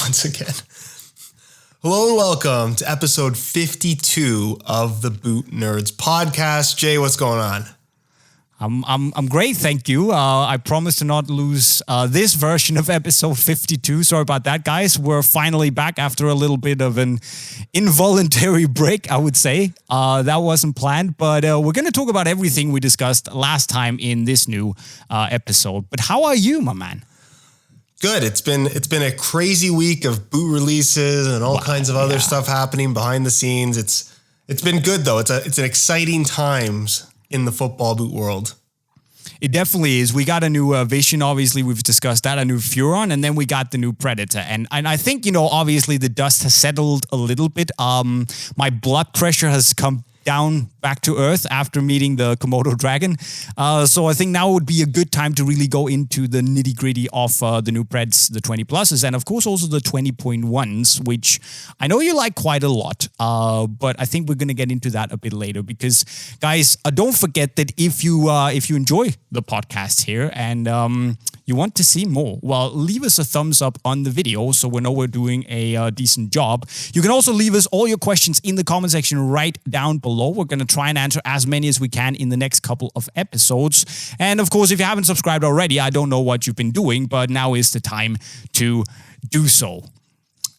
once again. Hello and welcome to episode 52 of the Boot Nerds podcast. Jay, what's going on? I'm great, thank you. I promise to not lose this version of episode 52. Sorry about that, guys. We're finally back after a little bit of an involuntary break, I would say. That wasn't planned, but we're going to talk about everything we discussed last time in this new episode. But how are you, my man? Good. It's been a crazy week of boot releases and all kinds of other stuff happening behind the scenes. It's been good though. It's an exciting times in the football boot world. It definitely is. We got a new Vision, obviously we've discussed that, a new Furon, and then we got the new Predator. And I think, obviously the dust has settled a little bit. My blood pressure has come down back to earth after meeting the Komodo dragon. So I think now would be a good time to really go into the nitty gritty of the new Preds, the 20 pluses, and of course also the 20.1s, which I know you like quite a lot. But I think we're going to get into that a bit later because guys, don't forget that if you enjoy the podcast here and you want to see more, well, leave us a thumbs up on the video so we know we're doing a decent job. You can also leave us all your questions in the comment section right down below. We're going to try and answer as many as we can in the next couple of episodes. And of course, if you haven't subscribed already, I don't know what you've been doing, but now is the time to do so.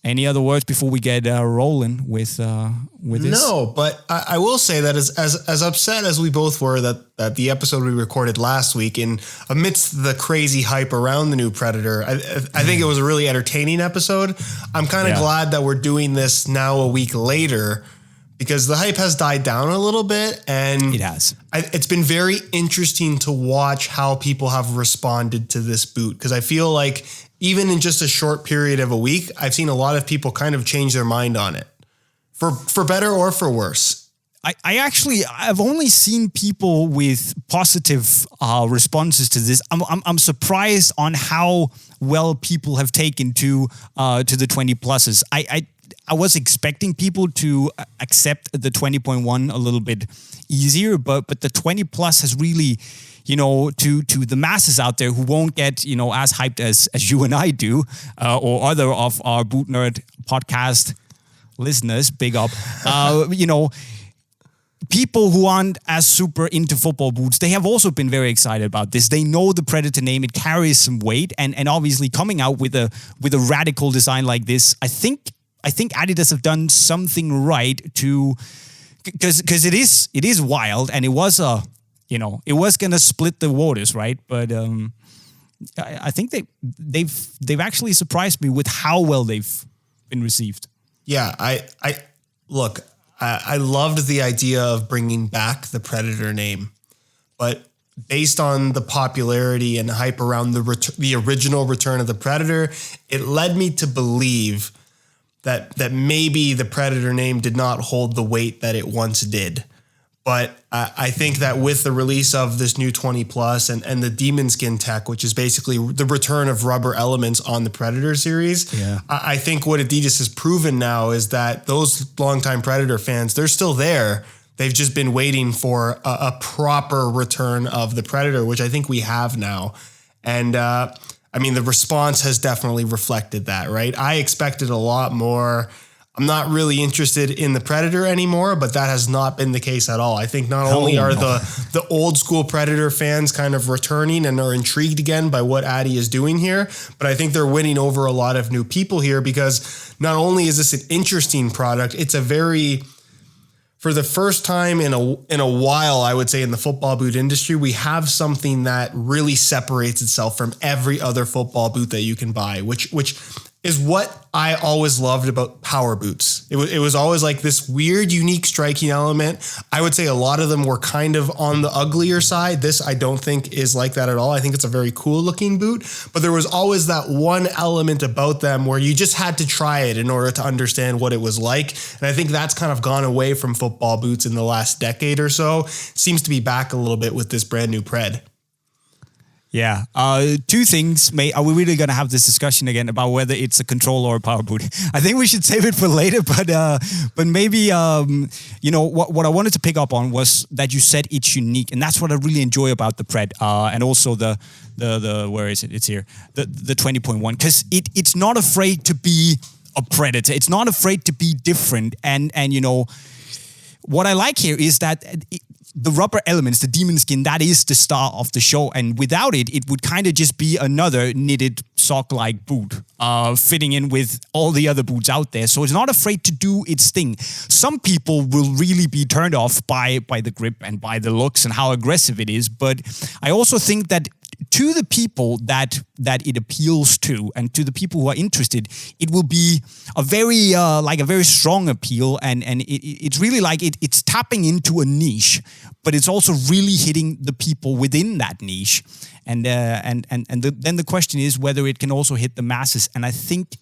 Any other words before we get rolling with this? No, but I will say that as upset as we both were that the episode we recorded last week, in amidst the crazy hype around the new Predator, I think it was a really entertaining episode. I'm kind of glad that we're doing this now a week later because the hype has died down a little bit, and it has. It's been very interesting to watch how people have responded to this boot because I feel like even in just a short period of a week, I've seen a lot of people kind of change their mind on it, for better or for worse. I've only seen people with positive responses to this. I'm surprised on how well people have taken to the 20 pluses. I was expecting people to accept the 20.1 a little bit easier, but the 20 plus has really, to the masses out there who won't get, as hyped as you and I do, or other of our Boot Nerd podcast listeners, big up, people who aren't as super into football boots, they have also been very excited about this. They know the Predator name, it carries some weight, and obviously coming out with a radical design like this, I think adidas have done something right because it is wild, and it was it was gonna split the waters, right? But I think they've actually surprised me with how well they've been received. Yeah, I loved the idea of bringing back the Predator name, but based on the popularity and hype around the original Return of the Predator, it led me to believe that maybe the Predator name did not hold the weight that it once did. But I think that with the release of this new 20 plus and the Demon Skin tech, which is basically the return of rubber elements on the Predator series, I think what Adidas has proven now is that those longtime Predator fans, they're still there. They've just been waiting for a proper return of the Predator, which I think we have now. And the response has definitely reflected that, right? I expected a lot more. I'm not really interested in the Predator anymore, but that has not been the case at all. I think not only are the old school Predator fans kind of returning and are intrigued again by what Adi is doing here, but I think they're winning over a lot of new people here because not only is this an interesting product, it's for the first time in a while, I would say, in the football boot industry, we have something that really separates itself from every other football boot that you can buy, which is what I always loved about power boots. It was always like this weird, unique striking element. I would say a lot of them were kind of on the uglier side. This I don't think is like that at all. I think it's a very cool looking boot, but there was always that one element about them where you just had to try it in order to understand what it was like. And I think that's kind of gone away from football boots in the last decade or so. Seems to be back a little bit with this brand new Pred. Yeah. Two things. Are we really going to have this discussion again about whether it's a control or a power boot? I think we should save it for later, but maybe, what I wanted to pick up on was that you said it's unique. And that's what I really enjoy about the Pred. And also the where is it? It's here. The 20.1. Because it's not afraid to be a predator. It's not afraid to be different. And what I like here is that the rubber elements, the demon skin, that is the star of the show. And without it, it would kind of just be another knitted sock-like boot, fitting in with all the other boots out there. So it's not afraid to do its thing. Some people will really be turned off by the grip and by the looks and how aggressive it is. But I also think that to the people that it appeals to, and to the people who are interested, it will be a very strong appeal, and it's really like it's tapping into a niche, but it's also really hitting the people within that niche, and then the question is whether it can also hit the masses, and I think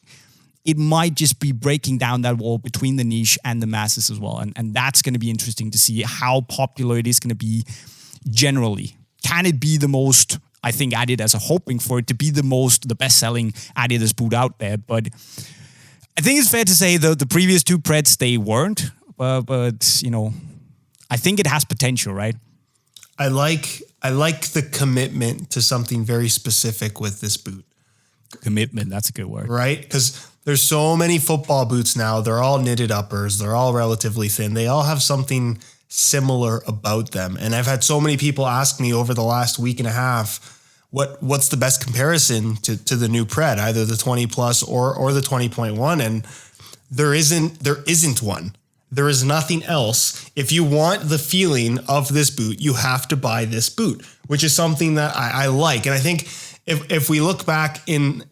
it might just be breaking down that wall between the niche and the masses as well, and that's going to be interesting to see how popular it is going to be generally. Can it be the most? I think Adidas are hoping for it to be the best-selling Adidas boot out there. But I think it's fair to say the previous two Preds, they weren't. But I think it has potential, right? I like the commitment to something very specific with this boot. Commitment, that's a good word. Right? Because there's so many football boots now. They're all knitted uppers. They're all relatively thin. They all have something similar about them. And I've had so many people ask me over the last week and a half, what's the best comparison to the new Pred, either the 20 plus or the 20.1. And there isn't one. There is nothing else. If you want the feeling of this boot, you have to buy this boot, which is something that I like. And I think if we look back in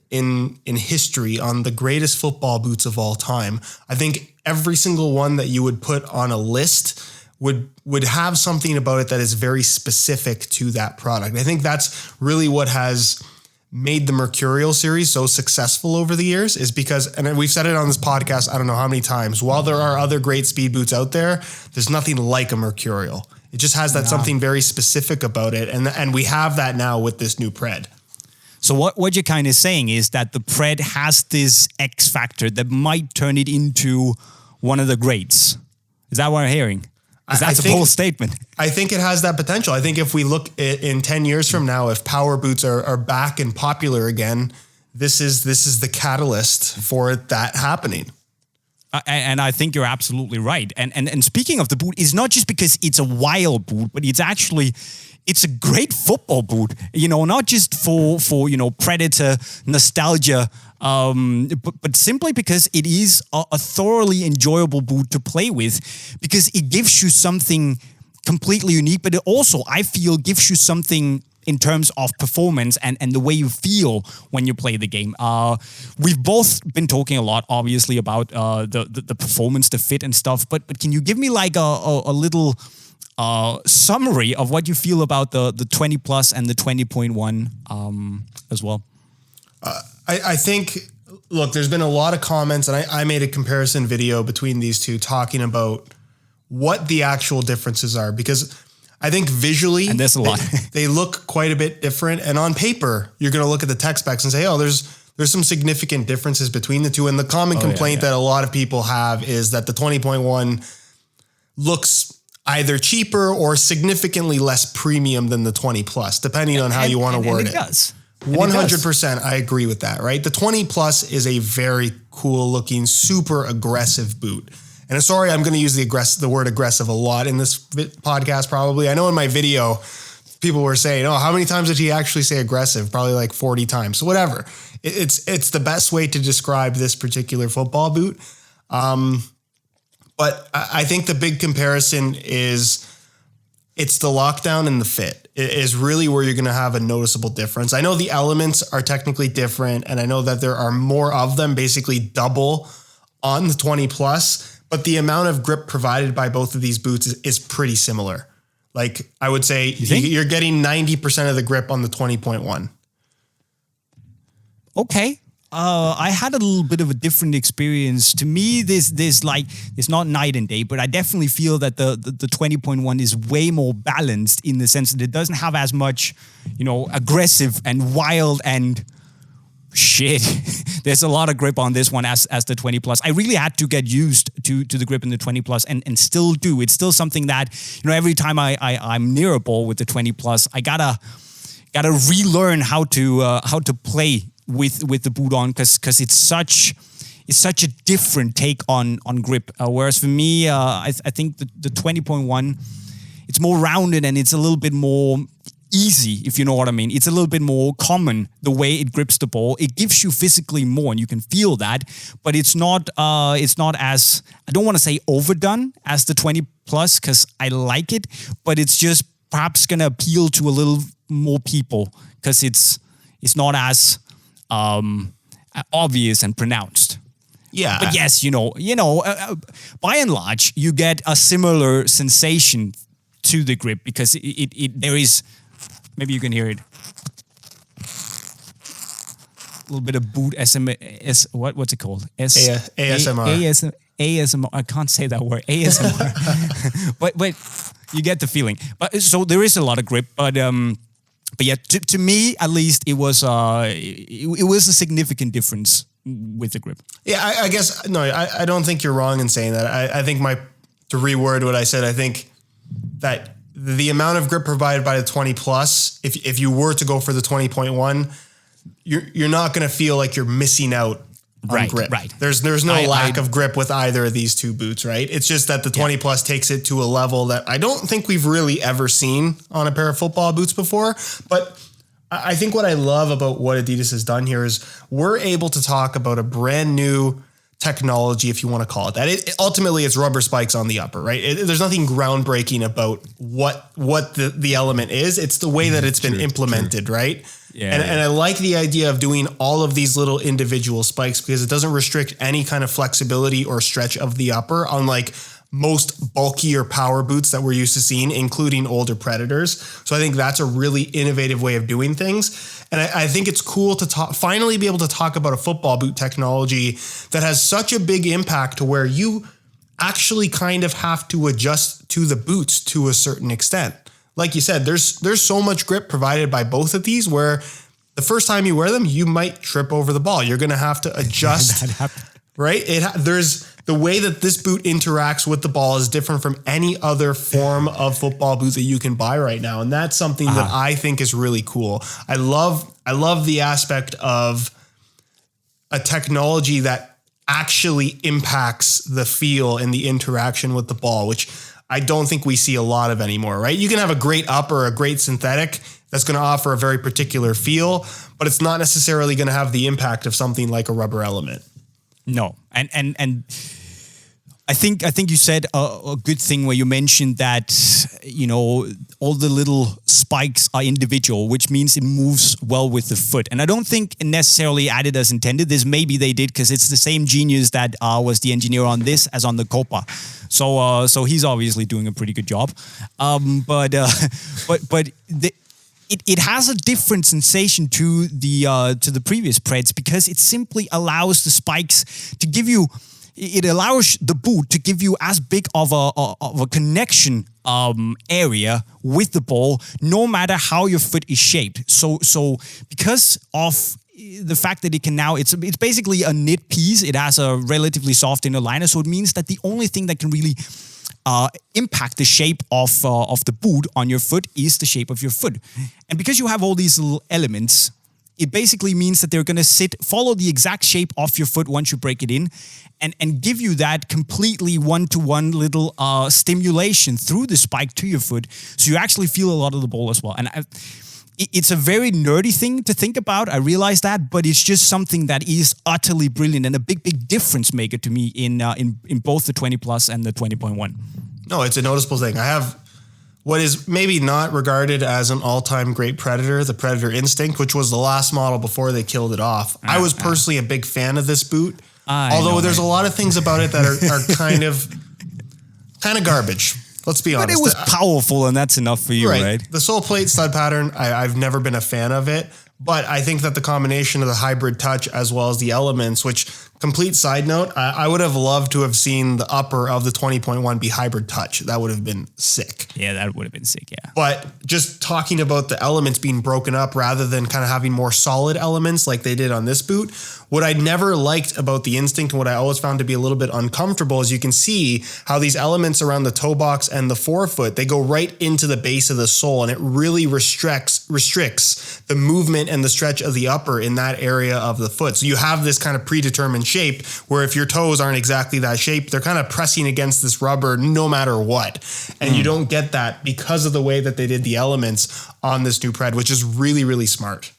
history on the greatest football boots of all time, I think every single one that you would put on a list would have something about it that is very specific to that product. I think that's really what has made the Mercurial series so successful over the years, is because, and we've said it on this podcast, I don't know how many times, while there are other great speed boots out there, there's nothing like a Mercurial. It just has that something very specific about it. And we have that now with this new Pred. So what you're kind of saying is that the Pred has this X factor that might turn it into one of the greats. Is that what I'm hearing? That's a bold statement. I think it has that potential. I think if we look in 10 years from now, if power boots are back and popular again, this is the catalyst for that happening. And I think you're absolutely right. And speaking of the boot, it's not just because it's a wild boot, but it's a great football boot, not just for Predator nostalgia, but simply because it is a thoroughly enjoyable boot to play with, because it gives you something completely unique, but it also, I feel, gives you something in terms of performance and the way you feel when you play the game. We've both been talking a lot, obviously, about the performance, the fit and stuff, but can you give me like a little summary of what you feel about the 20 plus and the 20.1 as well? I think, look, there's been a lot of comments, and I made a comparison video between these two talking about what the actual differences are, because I think visually, and there's a lot. they look quite a bit different. And on paper, you're going to look at the tech specs and say, oh, there's some significant differences between the two. And the common complaint that a lot of people have is that the 20.1 looks either cheaper or significantly less premium than the 20 plus, depending on how you want to word it. It does. 100%. I agree with that, right? The 20 plus is a very cool looking, super aggressive boot. And sorry, I'm going to use the word aggressive a lot in this podcast, probably. I know in my video, people were saying, oh, how many times did he actually say aggressive? Probably like 40 times. So whatever. It's the best way to describe this particular football boot. But I think the big comparison is it's the lockdown and the fit. It is really where you're going to have a noticeable difference. I know the elements are technically different, and I know that there are more of them, basically double on the 20 plus, but the amount of grip provided by both of these boots is pretty similar. Like, I would say you're getting 90% of the grip on the 20.1. Okay. I had a little bit of a different experience. To me, this like it's not night and day, but I definitely feel that the 20.1 is way more balanced in the sense that it doesn't have as much, aggressive and wild and shit. There's a lot of grip on this one as the 20 plus. I really had to get used to the grip in the 20 plus and still do. It's still something that, every time I'm near a ball with the 20 plus, I gotta relearn how to play with the boot on because it's such a different take on grip. Whereas for me, I think the 20.1, it's more rounded and it's a little bit more easy, if you know what I mean. It's a little bit more common the way it grips the ball. It gives you physically more, and you can feel that. But it's not as, I don't want to say overdone as the 20 plus because I like it, but it's just perhaps gonna appeal to a little more people because it's not as obvious and pronounced. Yeah. But yes, by and large, you get a similar sensation to the grip because there is. Maybe you can hear it. A little bit of boot what's it called? ASMR. ASMR. I can't say that word. ASMR. but you get the feeling. But so there is a lot of grip. But yeah, to me at least, it was a significant difference with the grip. Yeah, I guess no. I don't think you're wrong in saying that. I think to reword what I said, I think that the amount of grip provided by the 20 plus, if you were to go for the 20.1, you're not going to feel like you're missing out on grip. Right. There's no lack of grip with either of these two boots, right? It's just that the 20 plus takes it to a level that I don't think we've really ever seen on a pair of football boots before. But I think what I love about what Adidas has done here is we're able to talk about a brand new technology, if you want to call it that. Ultimately, it's rubber spikes on the upper, right? There's nothing groundbreaking about what the element is. It's the way that it's been implemented, right? Yeah. And I like the idea of doing all of these little individual spikes because it doesn't restrict any kind of flexibility or stretch of the upper, unlike most bulkier power boots that we're used to seeing, including older Predators. So I think that's a really innovative way of doing things. And I think it's cool to finally be able to talk about a football boot technology that has such a big impact to where you actually kind of have to adjust to the boots to a certain extent. Like you said, there's so much grip provided by both of these where the first time you wear them, you might trip over the ball. You're going to have to adjust, right? There's the way that this boot interacts with the ball is different from any other form of football boot that you can buy right now. And that's something that I think is really cool. I love the aspect of a technology that actually impacts the feel and the interaction with the ball, which I don't think we see a lot of anymore, right? You can have a great upper, a great synthetic that's going to offer a very particular feel, but it's not necessarily going to have the impact of something like a rubber element. No, and I think you said a good thing where you mentioned that all the little spikes are individual, which means it moves well with the foot. And I don't think necessarily Adidas intended this. Maybe they did because it's the same genius that was the engineer on this as on the Copa. So he's obviously doing a pretty good job. It has a different sensation to the previous Preds because it simply allows the spikes to give you. It allows the boot to give you as big of a connection area with the ball, no matter how your foot is shaped. So because of the fact that it can now, it's basically a knit piece. It has a relatively soft inner liner, so it means that the only thing that can really impact the shape of the boot on your foot is the shape of your foot. And because you have all these little elements, it basically means that they're going to follow the exact shape of your foot once you break it in and give you that completely one-to-one little stimulation through the spike to your foot. So you actually feel a lot of the ball as well. And it's a very nerdy thing to think about. I realize that, but it's just something that is utterly brilliant and a big, big difference maker to me in both the 20 plus and the 20.1. No, it's a noticeable thing. I have what is maybe not regarded as an all-time great Predator, the Predator Instinct, which was the last model before they killed it off. I was personally a big fan of this boot, although there's a lot of things about it that are kind of garbage. Let's be honest. But it was powerful, and that's enough for you, right? The Soleplate stud pattern, I've never been a fan of it, But I think that the combination of the hybrid touch as well as the elements, which, complete side note, I would have loved to have seen the upper of the 20.1 be hybrid touch. That would have been sick. Yeah, that would have been sick, yeah. But just talking about the elements being broken up rather than kind of having more solid elements like they did on this boot, what I never liked about the Instinct and what I always found to be a little bit uncomfortable is you can see how these elements around the toe box and the forefoot, they go right into the base of the sole, and it really restricts the movement and the stretch of the upper in that area of the foot. So you have this kind of predetermined shape where if your toes aren't exactly that shape, they're kind of pressing against this rubber no matter what. And you don't get that because of the way that they did the elements on this new Pred, which is really, really smart.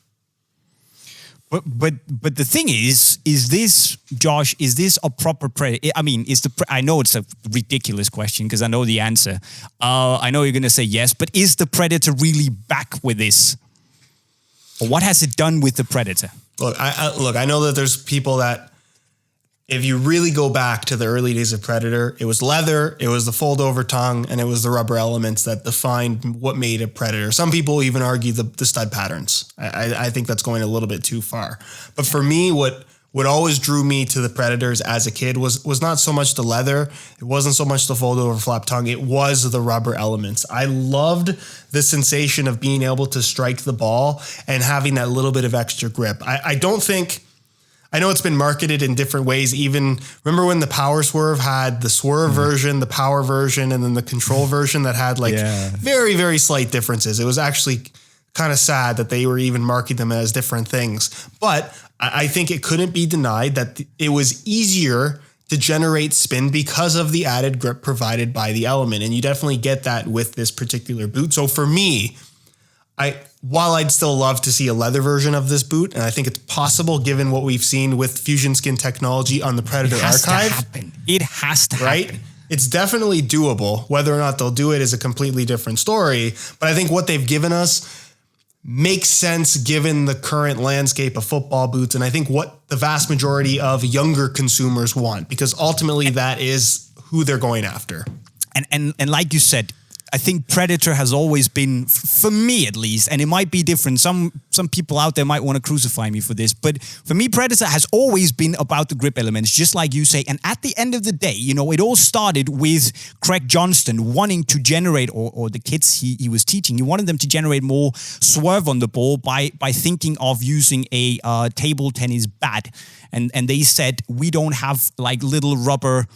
But the thing is this, Josh, is this a proper Predator? I mean, I know it's a ridiculous question because I know the answer. I know you're going to say yes, but is the Predator really back with this? Or what has it done with the Predator? Look, I know that there's people that, if you really go back to the early days of Predator, it was leather, it was the fold-over tongue, and it was the rubber elements that defined what made a Predator. Some people even argue the stud patterns. I think that's going a little bit too far. But for me, what always drew me to the Predators as a kid was not so much the leather, it wasn't so much the fold-over flap tongue, it was the rubber elements. I loved the sensation of being able to strike the ball and having that little bit of extra grip. I know it's been marketed in different ways. Even remember when the Power Swerve had the swerve version, the power version, and then the control version that had very, very slight differences. It was actually kind of sad that they were even marketing them as different things. But I think it couldn't be denied that it was easier to generate spin because of the added grip provided by the element. And you definitely get that with this particular boot. So for me, while I'd still love to see a leather version of this boot, and I think it's possible given what we've seen with Fusion Skin technology on the Predator Archive. It has to happen. Right? It's definitely doable. Whether or not they'll do it is a completely different story. But I think what they've given us makes sense given the current landscape of football boots, and I think what the vast majority of younger consumers want, because ultimately that is who they're going after. And like you said, I think Predator has always been, for me at least, and it might be different. Some people out there might want to crucify me for this, but for me, Predator has always been about the grip elements, just like you say. And at the end of the day, it all started with Craig Johnston wanting to generate, or the kids he was teaching, he wanted them to generate more swerve on the ball by thinking of using a table tennis bat. And they said, we don't have like little rubber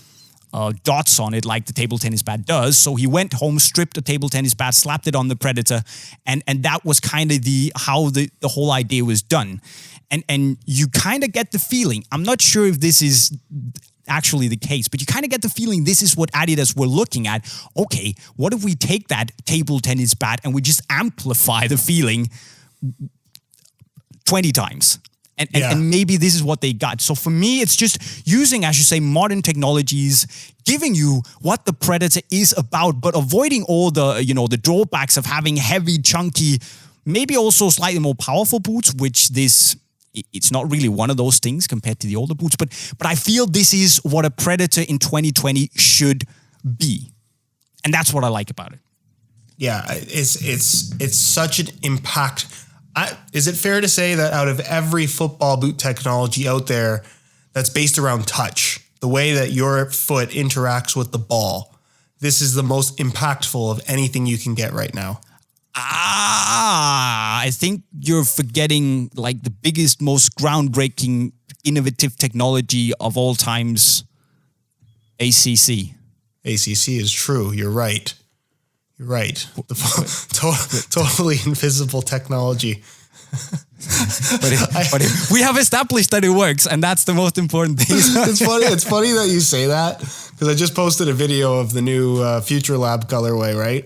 dots on it like the table tennis bat does. So he went home, stripped the table tennis bat, slapped it on the Predator, and that was kind of how the whole idea was done. And you kind of get the feeling, I'm not sure if this is actually the case, but you kind of get the feeling this is what Adidas were looking at. Okay, what if we take that table tennis bat and we just amplify the feeling 20 times? And maybe this is what they got. So for me, it's just using, as you say, modern technologies, giving you what the Predator is about, but avoiding all the, the drawbacks of having heavy, chunky, maybe also slightly more powerful boots, which it's not really one of those things compared to the older boots. But I feel this is what a Predator in 2020 should be. And that's what I like about it. Yeah, it's such an impact. Is it fair to say that out of every football boot technology out there that's based around touch, the way that your foot interacts with the ball, this is the most impactful of anything you can get right now? I think you're forgetting like the biggest, most groundbreaking, innovative technology of all times, ACC. ACC is true. You're right. You're right. Totally invisible technology. but we have established that it works, and that's the most important thing. It's funny that you say that, because I just posted a video of the new Future Lab colorway, right?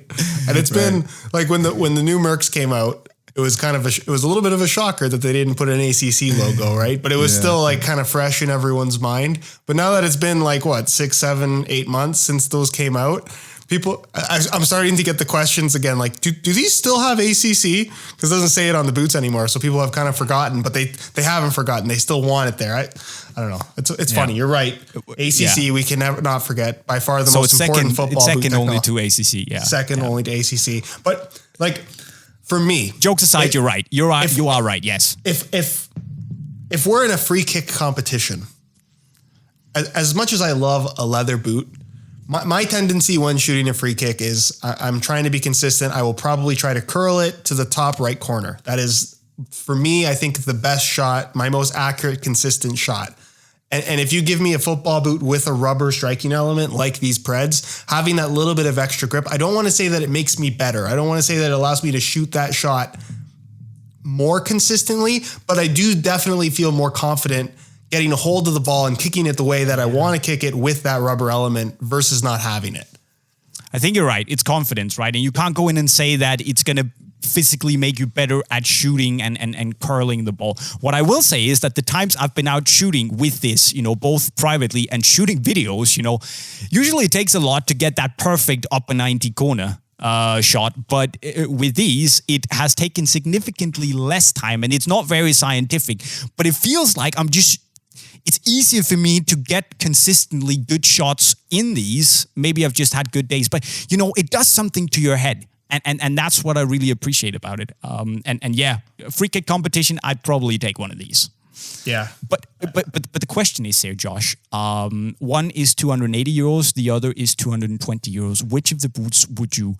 And it's been like when the new Mercs came out, it was it was a little bit of a shocker that they didn't put an ACC logo, right? But it was still like kind of fresh in everyone's mind. But now that it's been like 6, 7, 8 months since those came out, I'm starting to get the questions again, like, do these still have ACC? Because it doesn't say it on the boots anymore. So people have kind of forgotten, but they haven't forgotten. They still want it there. I don't know. It's funny. You're right. ACC, we can never not forget, by far the most important football boot technology. Second only to ACC, yeah. Second only to ACC. But like, for me, jokes aside, you're right. You are right. Yes. If we're in a free kick competition, as much as I love a leather boot, my tendency when shooting a free kick is I'm trying to be consistent. I will probably try to curl it to the top right corner. That is, for me, I think the best shot, my most accurate, consistent shot. And if you give me a football boot with a rubber striking element like these Preds, having that little bit of extra grip, I don't want to say that it makes me better. I don't want to say that it allows me to shoot that shot more consistently, but I do definitely feel more confident getting a hold of the ball and kicking it the way that I want to kick it with that rubber element versus not having it. I think you're right. It's confidence, right? And you can't go in and say that it's going to physically make you better at shooting and curling the ball. What I will say is that the times I've been out shooting with this, both privately and shooting videos, usually it takes a lot to get that perfect upper 90 corner shot. But with these, it has taken significantly less time and it's not very scientific, but it feels like it's easier for me to get consistently good shots in these. Maybe I've just had good days, but it does something to your head. And that's what I really appreciate about it. And yeah, free kick competition, I'd probably take one of these. Yeah. But the question is here, Josh. One is 280 euros, the other is 220 euros. Which of the boots would you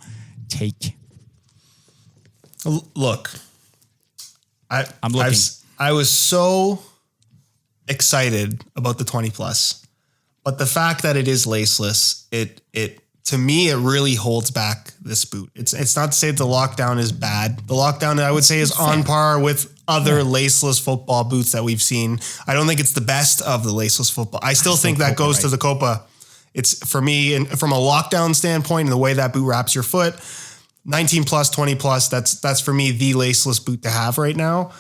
take? Look, I'm looking. I was so excited about the 20 plus, but the fact that it is laceless, it to me, it really holds back this boot. It's not to say the lockdown is bad. The lockdown, I would say, is on par with other laceless football boots that we've seen. I don't think it's the best of the laceless football. I still think that goes to the Copa. It's, for me, and from a lockdown standpoint and the way that boot wraps your foot, 19 plus, 20 plus, that's for me the laceless boot to have right now.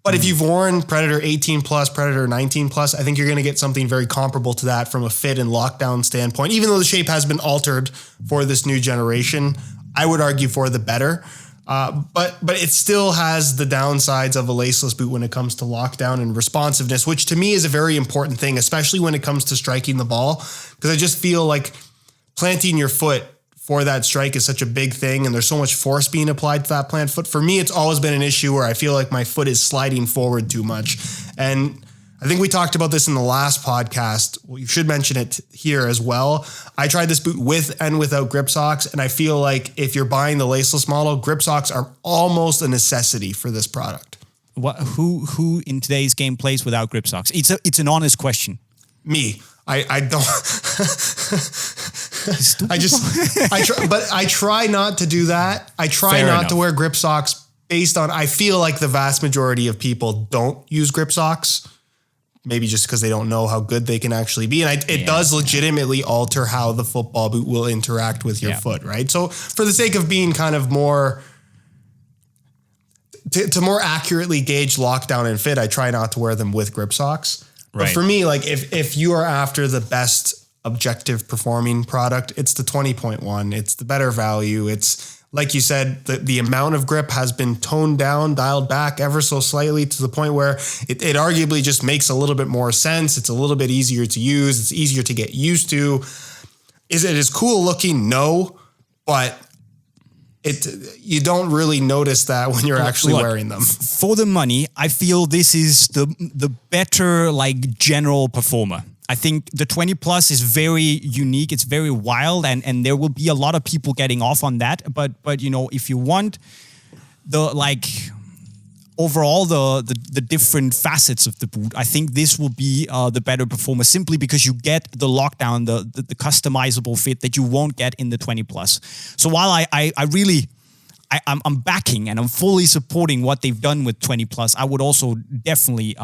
But if you've worn Predator 18 plus, Predator 19 plus, I think you're going to get something very comparable to that from a fit and lockdown standpoint. Even though the shape has been altered for this new generation, I would argue for the better. But it still has the downsides of a laceless boot when it comes to lockdown and responsiveness, which to me is a very important thing, especially when it comes to striking the ball. Because I just feel like planting your foot for that strike is such a big thing and there's so much force being applied to that plant foot. For me, it's always been an issue where I feel like my foot is sliding forward too much. And I think we talked about this in the last podcast. Well, you should mention it here as well. I tried this boot with and without grip socks, and I feel like if you're buying the laceless model, grip socks are almost a necessity for this product. Who in today's game plays without grip socks? It's an honest question. Me. I don't. I try not to do that. I try Fair not enough. to wear grip socks based on, I feel like the vast majority of people don't use grip socks, maybe just because they don't know how good they can actually be. And it does legitimately alter how the football boot will interact with your foot, right? So for the sake of being kind of more, to more accurately gauge lockdown and fit, I try not to wear them with grip socks. But for me, like if you are after the best objective performing product, it's the 20.1. It's the better value. It's, like you said, the amount of grip has been toned down, dialed back ever so slightly to the point where it arguably just makes a little bit more sense. It's a little bit easier to use. It's easier to get used to. Is it as cool looking? No, but you don't really notice that when you're actually wearing them. For the money, I feel this is the better general performer. I think the 20 plus is very unique. It's very wild, and there will be a lot of people getting off on that. But if you want the overall the different facets of the boot, I think this will be the better performer simply because you get the lockdown, the customizable fit that you won't get in the 20 plus. So while I'm backing and I'm fully supporting what they've done with 20 plus, I would also definitely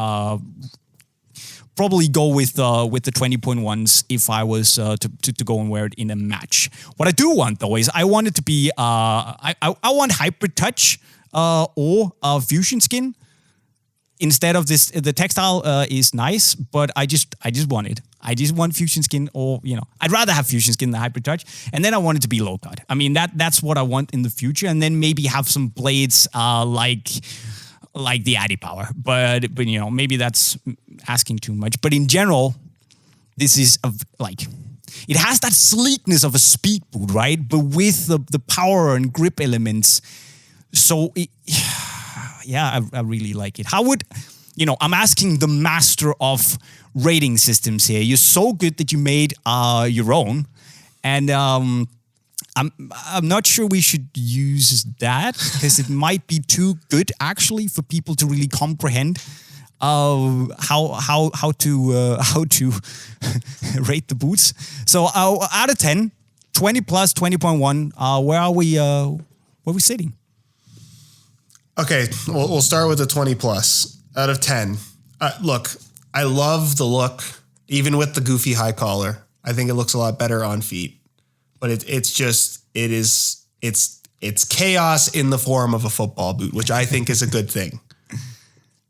probably go with the 20.1s if I was to go and wear it in a match. What I do want though is I want it to be I want Hybrid Touch or Fusion Skin instead of this. The textile is nice, but I just want it. I just want Fusion Skin, or I'd rather have Fusion Skin than Hybrid Touch, and then I want it to be low cut. I mean that's what I want in the future, and then maybe have some blades like the Adi Power, but maybe that's asking too much. But in general, this is it has that sleekness of a speed boot, right? But with the power and grip elements So, yeah, I really like it. How would, I'm asking the master of rating systems here. You're so good that you made your own. And I'm not sure we should use that because it might be too good actually for people to really comprehend how to rate the boots. So out of 10, 20 plus, 20.1, where are we sitting? Okay, we'll start with the 20 plus. Out of 10. Look, I love the look, even with the goofy high collar. I think it looks a lot better on feet. But it's chaos in the form of a football boot, which I think is a good thing.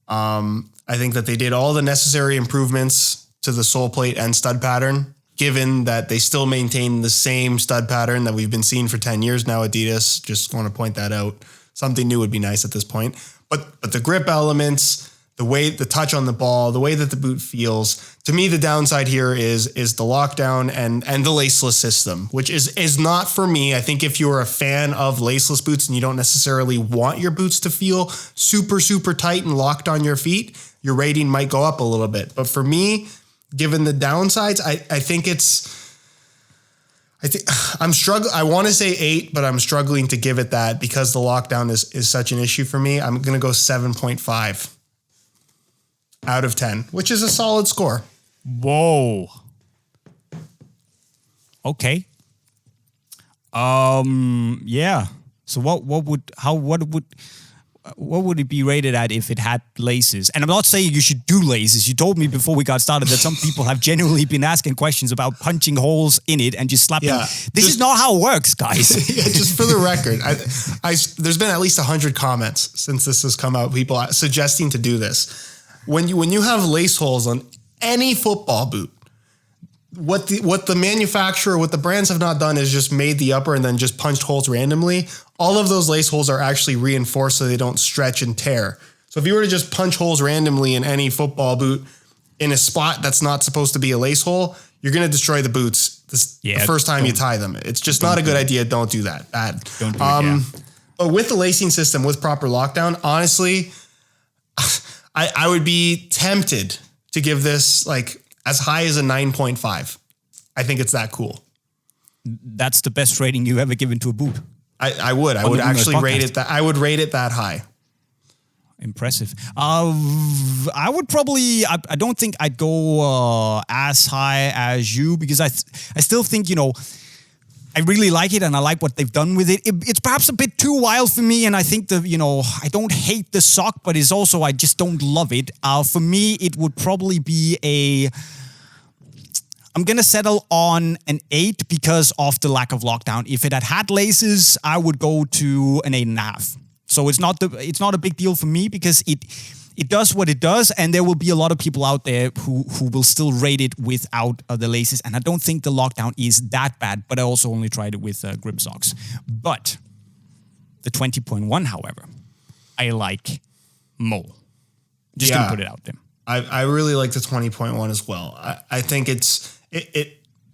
I think that they did all the necessary improvements to the Soleplate and stud pattern, given that they still maintain the same stud pattern that we've been seeing for 10 years now, Adidas. Just want to point that out. Something new would be nice at this point. But the grip elements, the touch on the ball, the way that the boot feels, to me, the downside here is the lockdown and the laceless system, which is not for me. I think if you're a fan of laceless boots and you don't necessarily want your boots to feel super, super tight and locked on your feet, your rating might go up a little bit. But for me, given the downsides, I think I'm struggling. I want to say 8, but I'm struggling to give it that because the lockdown is such an issue for me. I'm going to go 7.5 out of 10, which is a solid score. Whoa. Okay. Yeah. So what would it be rated at if it had laces? And I'm not saying you should do laces. You told me before we got started that some people have genuinely been asking questions about punching holes in it and just slapping. Yeah, this is not how it works, guys. Yeah, just for the record, there's been at least 100 comments since this has come out, people suggesting to do this. When you have lace holes on any football boot, what the manufacturer, what the brands have not done is just made the upper and then just punched holes randomly. All of those lace holes are actually reinforced so they don't stretch and tear. So if you were to just punch holes randomly in any football boot in a spot that's not supposed to be a lace hole, you're going to destroy the boots the first time you tie them. It's just not a good idea. Don't do that. Bad. Don't do it, But with the lacing system, with proper lockdown, honestly, I would be tempted to give this like as high as a 9.5. I think it's that cool. That's the best rating you've ever given to a boot. I would actually rate it that. I would rate it that high. Impressive. I would probably. I don't think I'd go as high as you because I still think I really like it and I like what they've done with it. It's perhaps a bit too wild for me, and I think I don't hate the sock, but it's also I just don't love it. For me, it would probably be I'm going to settle on an 8 because of the lack of lockdown. If it had laces, I would go to an 8.5. So it's not a big deal for me because it does what it does, and there will be a lot of people out there who will still rate it without the laces. And I don't think the lockdown is that bad, but I also only tried it with grip socks. But the 20.1, however, I like more. Just going to put it out there. I really like the 20.1 as well. I think it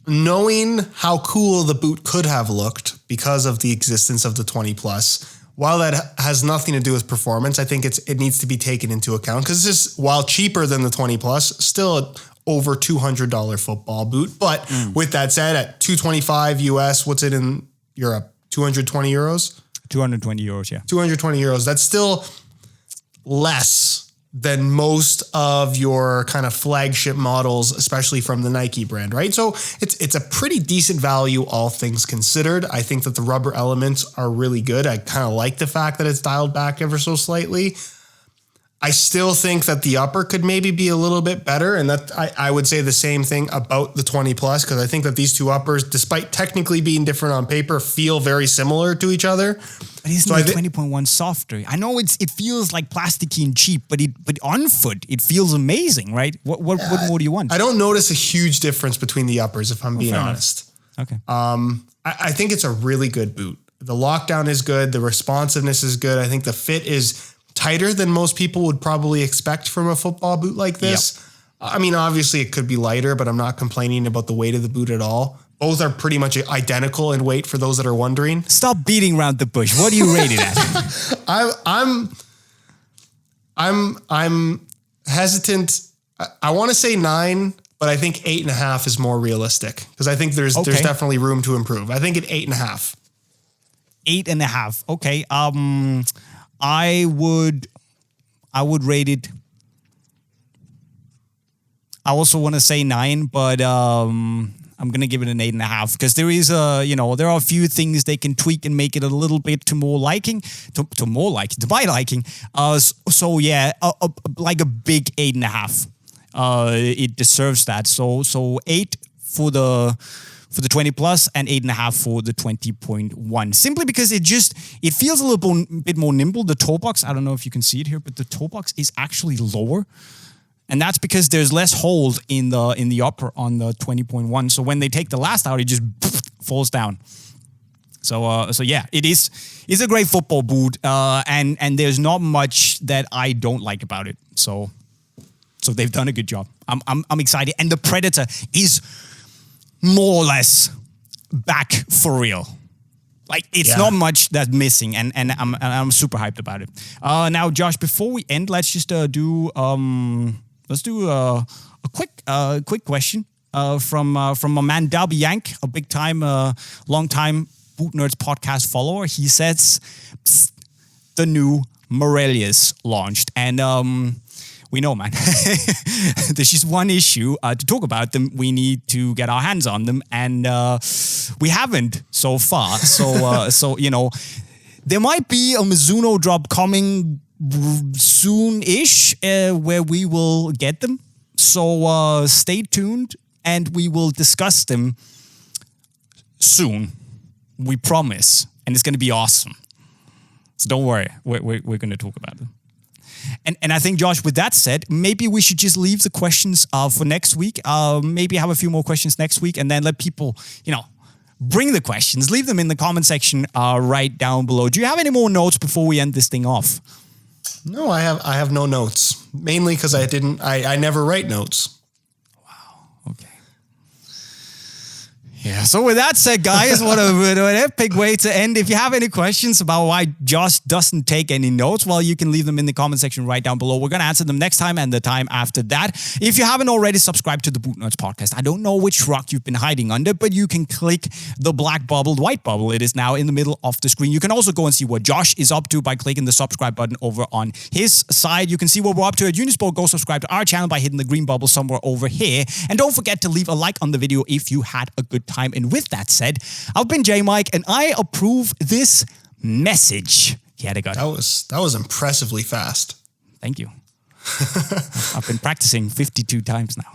knowing how cool the boot could have looked because of the existence of the 20 plus. While that has nothing to do with performance, I think it needs to be taken into account because this is, while cheaper than the 20 plus, still an over $200 football boot. But with that said, at $225 US, what's it in Europe? 220 euros? 220 euros, yeah. 220 euros. That's still less than most of your kind of flagship models, especially from the Nike brand, right? So it's a pretty decent value, all things considered. I think that the rubber elements are really good. I kind of like the fact that it's dialed back ever so slightly. I still think that the upper could maybe be a little bit better. And that I would say the same thing about the 20 plus, because I think that these two uppers, despite technically being different on paper, feel very similar to each other. But isn't the 20.1 softer? I know it feels like plasticky and cheap, but on foot, it feels amazing, right? What more do you want? I don't notice a huge difference between the uppers, if I'm being honest. Okay. I think it's a really good boot. The lockdown is good. The responsiveness is good. I think the fit is tighter than most people would probably expect from a football boot like this. Yep. I mean, obviously it could be lighter, but I'm not complaining about the weight of the boot at all. Both are pretty much identical in weight for those that are wondering. Stop beating around the bush. What do you rate it at? I'm hesitant. I want to say 9, but I think 8.5 is more realistic because I think there's definitely room to improve. I think at 8.5. 8.5. Okay. I would rate it. I also want to say 9, but I'm going to give it an 8.5 because there is there are a few things they can tweak and make it a little bit to my liking. So yeah, like a big 8.5. It deserves that. So 8 for the 20 plus and 8.5 for the 20.1. Simply because it feels a little bit more nimble. The toe box, I don't know if you can see it here, but the toe box is actually lower. And that's because there's less hold in the upper on the 20.1. So when they take the last out, it just falls down. So yeah, it's a great football boot. And there's not much that I don't like about it. So they've done a good job. I'm excited. And the Predator is more or less back for real. Like it's not much that's missing, and I'm super hyped about it. Now, Josh, before we end, let's just do a quick question from my man Dalby Yank, a big time, long time Boot Nerds podcast follower. He says the new Morelias launched, and we know, man. There's just one issue to talk about them. We need to get our hands on them, and we haven't so far. So there might be a Mizuno drop coming soon-ish where we will get them. So stay tuned, and we will discuss them soon. We promise, and it's going to be awesome. So don't worry, we're going to talk about them. And I think, Josh, with that said, maybe we should just leave the questions for next week. Maybe have a few more questions next week, and then let people, bring the questions. Leave them in the comment section right down below. Do you have any more notes before we end this thing off? No, I have no notes. Mainly because I never write notes. Wow. Okay. Yeah. So with that said, guys, what an epic way to end. If you have any questions about why Josh doesn't take any notes, well, you can leave them in the comment section right down below. We're going to answer them next time and the time after that. If you haven't already subscribed to the Boot Nerds podcast, I don't know which rock you've been hiding under, but you can click the white bubble. It is now in the middle of the screen. You can also go and see what Josh is up to by clicking the subscribe button over on his side. You can see what we're up to at Unisport. Go subscribe to our channel by hitting the green bubble somewhere over here. And don't forget to leave a like on the video if you had a good time. And with that said, I've been JayMike, and I approve this message. Yeah, they got it. That was impressively fast. Thank you. I've been practicing 52 times now.